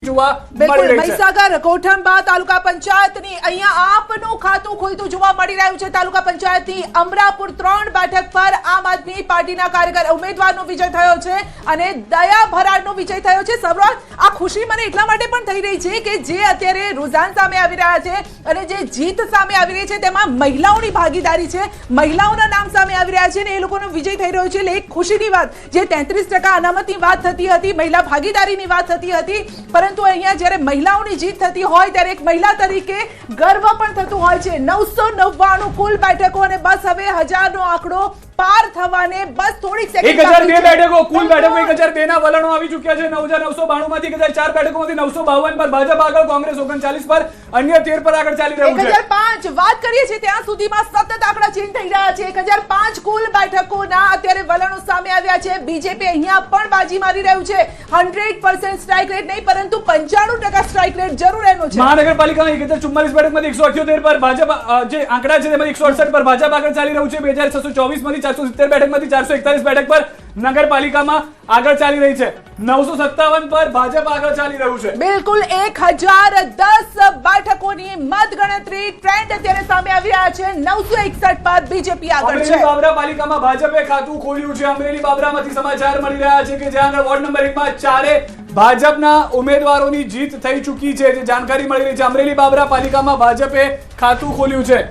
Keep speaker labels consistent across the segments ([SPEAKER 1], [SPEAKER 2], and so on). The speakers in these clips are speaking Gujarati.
[SPEAKER 1] મહીસાગર કોઠંબા તાલુકા પંચાયતની અહીંયા આપનું ખાતું ખુલતું જોવા મળી રહ્યું છે। તાલુકા પંચાયતની અમરાપુર 3 બેઠક પર આમ આદમી પાર્ટીના કાર્યકર ઉમેદવારનો વિજય થયો છે અને દયા ભરાડનો વિજય થયો છે। સૌરાષ્ટ્ર આ ખુશી મને એટલા માટે પણ થઈ રહી છે કે જે અત્યારે રુઝાન સામે આવી રહ્યા છે અને જે જીત સામે આવી રહી છે તેમાં મહિલાઓની ભાગીદારી છે, મહિલાઓના નામ સામે આવી રહ્યા છે અને એ લોકોનો વિજય થઈ રહ્યો છે। એટલે એક ખુશીની વાત, જે 33% અનામતની વાત થતી હતી, મહિલા ભાગીદારીની વાત થતી હતી, પરંતુ અહીંયા જ્યારે મહિલાઓની જીત થતી હોય ત્યારે એક મહિલા તરીકે ગર્વ પણ થતું હોય છે। 999 કુલ બેઠકો અને બસ હવે 1000 નો આંકડો પાર થવાને બસ થોડીક સેકન્ડ
[SPEAKER 2] 1002 બેઠકો, કુલ બેઠકો 1002 ના વલણો આવી ચૂક્યા છે। 9992 માંથી 1004 બેઠકોમાંથી 952 પર ભાજપ આગળ, કોંગ્રેસ 39 પર, અન્ય 13 પર આગળ ચાલી રહ્યું છે।
[SPEAKER 1] 1005 વાત કરીએ છીએ ત્યાં સુધીમાં સતત આંકડા ચેન્જ થઈ રહ્યા છે। 1005 કુલ બેઠકોના અત્યારે વલણો સામે આવ્યા છે। બીજેપી અહીંયા પણ બાજી મારી રહ્યું છે। 100% સ્ટ્રાઇક રેટ નહીં પરંતુ 95% સ્ટ્રાઇક રેટ જરૂર એનો છે।
[SPEAKER 2] મહાનગરપાલિકામાં 1044 બેઠકમાંથી 178 પર ભાજપ, જે આંકડા છે તેમાં 168 પર ભાજપ આગળ ચાલી રહ્યું છે। 2624 માંથી 470 બેઠકમાંથી 441 બેઠક પર નગરપાલિકામાં આગળ ચાલી રહી છે। 957 પર ભાજપ આગળ ચાલી રહ્યું છે।
[SPEAKER 1] બિલકુલ 1010 બેઠકોની મતગણતરી ટ્રેન્ડ અત્યારે સામે આવી રહ્યા છે। 961 પર બીજેપી આગળ છે।
[SPEAKER 2] અમરેલી બાબરા પાલિકામાં ભાજપે ખાતું ખોલ્યું છે। અમરેલી બાબરામાંથી સમાચાર મળી રહ્યા છે કે જ્યાં વોર્ડ નંબર 1 માં ચારે ભાજપના ઉમેદવારોની જીત થઈ ચૂકી છે, જે જાણકારી મળી રહી છે। અમરેલી બાબરા પાલિકામાં ભાજપે ખાતું ખોલ્યું છે।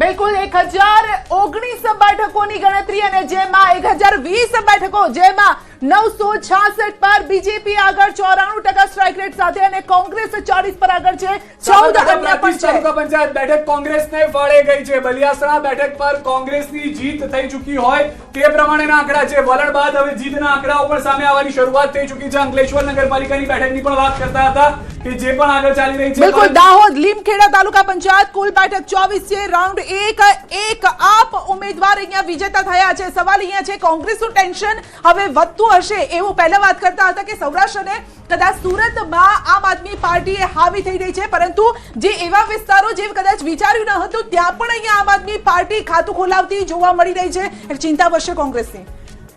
[SPEAKER 1] બિલકુલ 1019 બેઠકોની ગણતરી અને જેમાં 1020 બેઠકો, જેમાં 966 પર બીજેપી આગળ 94% સ્ટ્રાઇક રેટ સાથે અને કોંગ્રેસ 40 પર આગળ છે। 14 અન્ય પણ છે।
[SPEAKER 2] તાલુકા પંચાયત બેઠક કોંગ્રેસને ફાળે ગઈ છે। બલિયાસણા બેઠક પર કોંગ્રેસની જીત થઈ ચૂકી હોય તે પ્રમાણેના આંકડા છે। વલણ બાદ હવે જીતના આંકડાઓ પણ સામે આવવાની શરૂઆત થઈ ચૂકી છે। અંકલેશ્વર નગરપાલિકાની બેઠકની પણ વાત કરતા હતા કે જે પણ આગળ ચાલી રહી છે।
[SPEAKER 1] બિલકુલ દાહોદ લીમખેડા તાલુકા પંચાયત કુલ બેઠક 24 છે। રાઉન્ડ 1 એક આપ ઉમેદવાર અહીંયા વિજેતા થયા છે। સવાલ અહીંયા છે કોંગ્રેસનું ટેન્શન હવે વધતું હશે એવું પહેલા વાત કરતા હતા કે સૌરાષ્ટ્ર અને કદાચ સુરતમાં આમ આદમી પાર્ટી હાવી થઈ રહી છે, પરંતુ જે એવા વિસ્તારો જે કદાચ વિચાર્યું ન હતું ત્યાં પણ અહીંયા આમ આદમી પાર્ટી ખાતું ખોલાવતી જોવા મળી રહી છે। એટલે ચિંતા વધશે કોંગ્રેસની।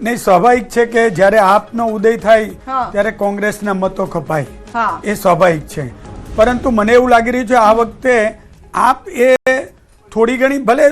[SPEAKER 3] નહીં, સ્વાભાવિક છે કે જ્યારે આપનો ઉદય થાય ત્યારે કોંગ્રેસના મતો કપાય, એ સ્વાભાવિક છે। પરંતુ મને એવું લાગી રહ્યું છે આ વખતે આપ એ થોડી ઘણી ભલે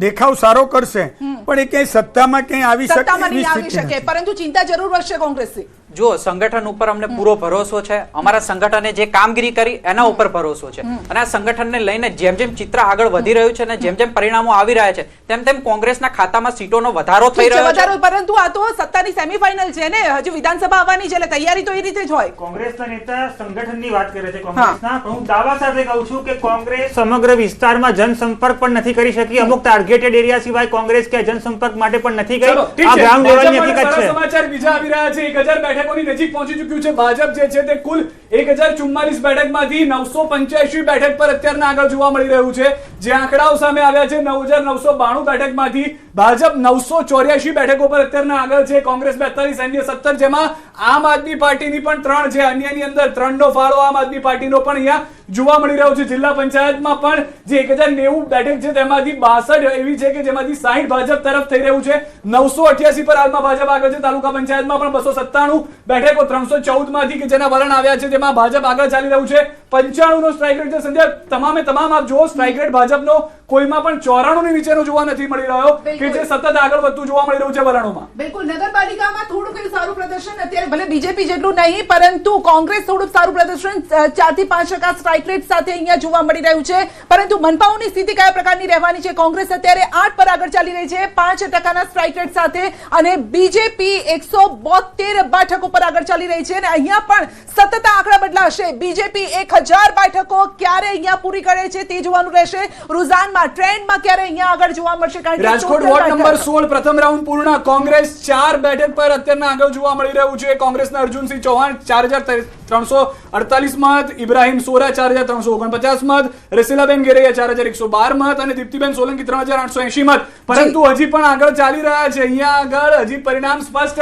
[SPEAKER 3] દેખાવ સારો કરશે પણ એ ક્યાંય સત્તામાં ક્યાંય આવી શકે,
[SPEAKER 1] પરંતુ ચિંતા જરૂર વધશે કોંગ્રેસની।
[SPEAKER 4] જો સંગઠન ઉપર અમને પૂરો ભરોસો છે, અમારા સંગઠને જે કામગીરી કરી એના ઉપર ભરોસો છે અને આ સંગઠનને લઈને જેમ જેમ ચિત્ર આગળ વધી રહ્યું છે અને જેમ જેમ પરિણામો આવી રહ્યા છે તેમ તેમ કોંગ્રેસના ખાતામાં સીટોનો વધારો થઈ રહ્યો છે।
[SPEAKER 1] પરંતુ આ તો સત્તાની સેમીફાઇનલ છે ને, હજુ વિધાનસભા આવવાની છે એટલે તૈયારી તો એ રીતે જ હોય।
[SPEAKER 5] કોંગ્રેસના નેતા સંગઠનની વાત કરે છે કોંગ્રેસના, પણ હું દાવા સાથે કહું છું કે કોંગ્રેસ સમગ્ર વિસ્તારમાં જનસંપર્ક પણ નથી કરી શકી। અમુક ટાર્ગેટેડ એરિયા સિવાય કોંગ્રેસ કે જનસંપર્ક માટે પણ નથી ગઈ। આ ગ્રાઉન્ડ લેવલની હકીકત છે।
[SPEAKER 2] સમાચાર બીજા આવી રહ્યા છે। 1000 બેઠકોની નજીક પહોંચી ચૂક્યું છે ભાજપ, જે છે તે કુલ 1044 બેઠકમાંથી 985 બેઠક પર અત્યારના આગળ જોવા મળી રહ્યું છે। જે આંકડાઓ સામે આવ્યા છે 9992 બેઠકમાંથી ભાજપ 984 બેઠકો પર અત્યારના આગળ છે। કોંગ્રેસ 42, અન્ય 17, જેમાં આમ આદમી પાર્ટીની પણ 3 છે। અન્યની અંદર 3 નો ફાળો આમ આદમી પાર્ટીનો પણ અહીંયા જોવા મળી રહ્યો છે। જિલ્લા પંચાયતમાં પણ જે 1090 બેઠક છે તેમાંથી 62 એવી છે કે જેમાંથી 60 ભાજપ તરફ થઈ રહ્યું છે। 988 પર હાલમાં ભાજપ આગળ છે। તાલુકા પંચાયતમાં પણ 297 બેઠકો 314 માંથી કે જેના વલણ આવ્યા છે તેમાં ભાજપ આગળ ચાલી રહ્યું છે। 95 નો સ્ટ્રાઇક રેટ છે। સંજય, તમામે તમામ આપ જુઓ સ્ટ્રાઇક રેટ ભાજપનો કોઈમાં પણ 94 ની નીચેનો જોવા નથી મળી રહ્યો કે જે સતત આગળ વધતું જોવા મળી રહ્યું છે વલણોમાં।
[SPEAKER 1] બિલકુલ નગરપાલિકામાં થોડું એવું સારું પ્રદર્શન અત્યારે, ભલે બીજેપી જેટલું નહીં પરંતુ કોંગ્રેસ થોડું સારું પ્રદર્શન 4 થી 5% સ્ટ્રાઇક રેટ સાથે અહીંયા જોવા મળી રહ્યું છે। પરંતુ મનપાઓની સ્થિતિ કયા પ્રકારની રહેવાની છે? કોંગ્રેસ અત્યારે 8 પર આગળ ચાલી રહી છે 5% ના સ્ટ્રાઇક રેટ સાથે અને બીજેપી 172 બેઠકો પર આગળ ચાલી રહી છે અને અહીંયા પણ સતત આંકડા બદલાશે। બીજેપી 1000 બેઠકો ક્યારે અહીંયા પૂરી કરે છે તે જોવાનું રહેશે। રુઝાનમાં ટ્રેન્ડમાં ક્યારે અહીંયા આગળ જોવા મળશે?
[SPEAKER 2] રાજકોટ વોર્ડ નંબર 16 પ્રથમ રાઉન્ડ પૂર્ણ। કોંગ્રેસ 4 બેઠક પર અત્યારના આગળ જોવા મળી રહ્યું છે। કોંગ્રેસના અર્જુનસિંહ ચૌહાણ 4348 મત, ઇબ્રાહિમ સોરા 4349 મત, રસીલાબેન ગેરૈયા 4112 મત અને દીપ્તિબેન સોલંકી 3880 મત। પરંતુ હજી પણ આગળ ચાલી રહ્યા છે। અહીંયા આગળ હજી પરિણામ સ્પષ્ટ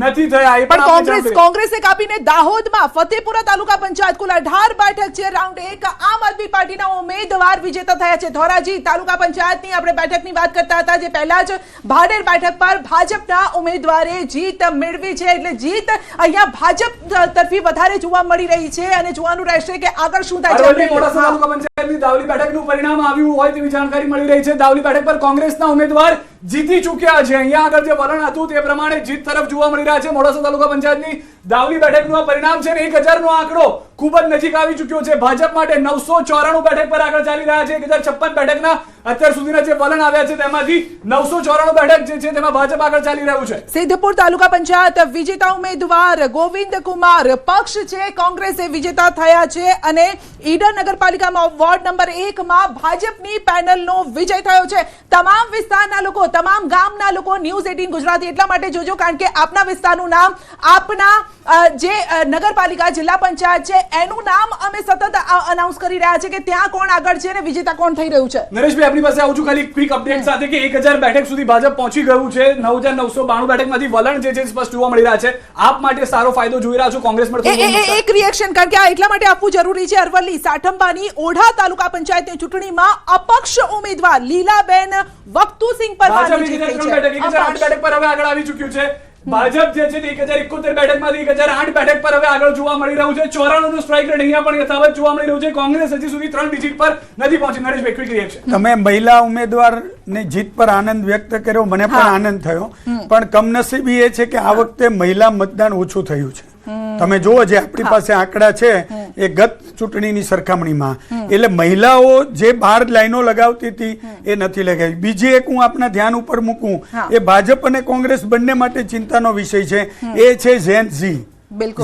[SPEAKER 2] નથી થયા।
[SPEAKER 1] પણ કોંગ્રેસે કાપીને દાહોદમાં ફતેપુરા તાલુકા પંચાયત કુલ 18 બેઠક છે। રાઉન્ડ 1 આમ આદમી પાર્ટીના ઉમેદવાર વિજેતા થયા છે। ધોરાજી તાલુકા પંચાયતની આપણે બેઠકની વાત કરતા હતા, જે પહેલા જ ભાડેર બેઠક પર ભાજપના ઉમેદવારે જીત મેળવી છે, એટલે જીત અહીંયા ભાજપ તરફી વધારે જોવા મળી રહી છે અને જોવાનું રહેશે કે આગળ શું થાય
[SPEAKER 2] અરવલ્લી મોડાસા તાલુકા પંચાયતની દાવલી બેઠકનું પરિણામ આવ્યું હોય તેવી જાણકારી મળી રહી છે. દાવલી બેઠક પર કોંગ્રેસના ઉમેદવાર જીતી ચૂક્યા છે. અહીંયા આગળ જે વલણ હતું તે પ્રમાણે જીત તરફ જોવા મળી રહ્યા છે. મોડાસા તાલુકા પંચાયતની દાવલી બેઠકનું આ પરિણામ છે ને 1000 નો આંકડો ખૂબ જ નજીક આવી ચૂક્યો છે. ભાજપ માટે 994 બેઠક પર આગળ ચાલી રહ્યા છે. 1056 બેઠકના અત્યાર સુધીના જે વલણ આવ્યા છે તેમાંથી 994 બેઠક જે છે તેમાં ભાજપ આગળ ચાલી રહ્યું છે.
[SPEAKER 1] સિદ્ધપુર તાલુકા પંચાયત વિજેતા ઉમેદવાર ગોવિંદ કુમાર પક્ષ છે કોંગ્રેસે વિજેતા થયા છે અને ઈડર નગરપાલિકામાં વોર્ડ નંબર 1 માં ભાજપની પેનલનો વિજય થયો છે. તમામ વિસ્તારના લોકો, તમામ ગામના લોકો ન્યૂઝ 18 ગુજરાતી એટલા માટે જોજો કારણ કે આપના વિસ્તારનું નામ, આપના જે નગરપાલિકા જિલ્લા પંચાયત છે એનું નામ અમે સતત અનાઉન્સ કરી રહ્યા છે કે ત્યાં કોણ આગળ છે અને વિજેતા કોણ થઈ રહ્યું છે.
[SPEAKER 2] નરેશભાઈ આપની પાસે આવું છું ખાલી ક્વિક અપડેટ સાથે કે 1000 બેઠક સુધી ભાજપ પહોંચી ગયું છે. 9992 બેઠકમાંથી વલણ જે છે સ્પષ્ટ જોવા મળી રહ્યા છે. આપ માટે સારો ફાયદો જોઈ રહ્યા છો કોંગ્રેસ માટે?
[SPEAKER 1] એક રિએક્શન કારણ કે આ એટલા માટે આપવું જરૂરી છે. અરવલ્લી સાઠંબાની ઓઢા તાલુકા પંચાયતની ચૂંટણીમાં અપક્ષ ઉમેદવાર લીલાબેન વક્તુસિંહ પરમારની જીત થઈ છે.
[SPEAKER 2] 1008 બેઠક પર હવે આગળ આવી ચૂક્યું છે. ભાજપ જે છે 1071 બેઠકમાંથી 1008 બેઠક પર હવે આગળ જોવા મળી રહ્યું છે. 94 નો સ્ટ્રાઇક રેટ અહીંયા પણ યથાવત જોવા મળી રહ્યું છે. કોંગ્રેસ હજી સુધી 3 ડિજિટ પર નથી પહોંચી. Nareshbhai quick reaction.
[SPEAKER 3] તમે મહિલા ઉમેદવારની જીત પર આનંદ વ્યક્ત કર્યો, મને પણ આનંદ થયો, પણ કમનસીબી એ છે કે આ વખતે મહિલા મતદાન ઓછું થયું છે. તમે જુઓ જે આપણી પાસે આંકડા છે એ ગત ચૂંટણીની સરખામણીમાં, એટલે મહિલાઓ જે 12 લાઈનો લગાવતી હતી એ નથી લગાવી. બીજી એક હું આપના ધ્યાન ઉપર મૂકું, એ ભાજપ અને કોંગ્રેસ બંને માટે ચિંતાનો વિષય છે, એ છે ઝેન ઝી.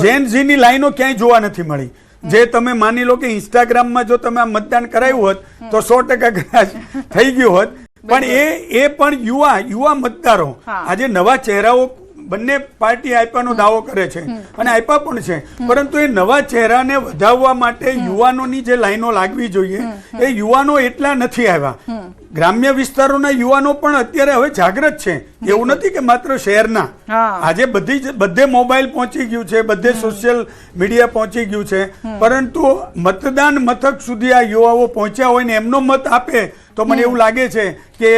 [SPEAKER 3] ઝેન ઝી ની લાઈનો ક્યાંય જોવા નથી મળી. જે તમે માની લો કે ઇન્સ્ટાગ્રામમાં જો તમે આ મતદાન કરાયું હોત તો 100% કદાચ થઈ ગયું હોત, પણ એ પણ યુવા મતદારો, આજે નવા ચહેરાઓ બંને પાર્ટી આપ્યાનો દાવો કરે છે અને આપ્યા પણ છે, પરંતુ એ નવા ચહેરાને વધાવવા માટે યુવાનોની જે લાઈનો લાગવી જોઈએ એ યુવાનો એટલા નથી આવ્યા. ગ્રામ્ય વિસ્તારોના યુવાનો પણ અત્યારે હવે જાગૃત છે. એવું નથી કે માત્ર શહેરના. આજે બધે મોબાઈલ પહોંચી ગયું છે, બધે સોશિયલ મીડિયા પહોંચી ગયું છે, પરંતુ મતદાન મથક સુધી આ યુવાઓ પહોંચ્યા હોય ને એમનો મત આપે તો મને એવું લાગે છે કે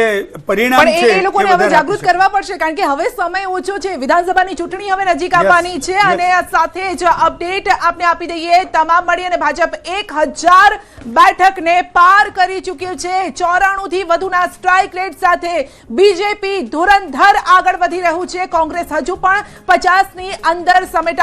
[SPEAKER 3] પરિણામ છે
[SPEAKER 1] એ લોકોને હવે જાગૃત કરવા પડશે કારણ કે હવે સમય ઓછો છે. વિધાનસભાની ચૂંટણી હવે નજીક આવવાની છે અને સાથે જ અપડેટ આપને આપી દઈએ. તમામ મળી અને ભાજપ 1000 બેઠકને પાર કરી ચૂક્યું છે. 94 થી વધુના સ્ટ્રાઇક રેટ સાથે બીજેપી ધુરંધર આગળ વધી રહ્યું છે. કોંગ્રેસ હજુ પણ 50 ની અંદર સમેટા